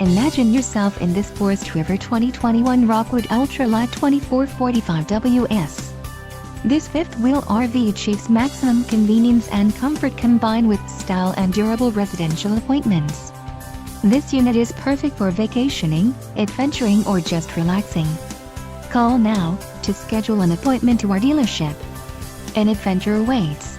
Imagine yourself in this Forest River 2021 Rockwood Ultra Lite 2445WS. This fifth-wheel RV achieves maximum convenience and comfort combined with style and durable residential appointments. This unit is perfect for vacationing, adventuring, or just relaxing. Call now to schedule an appointment to our dealership. An adventure awaits.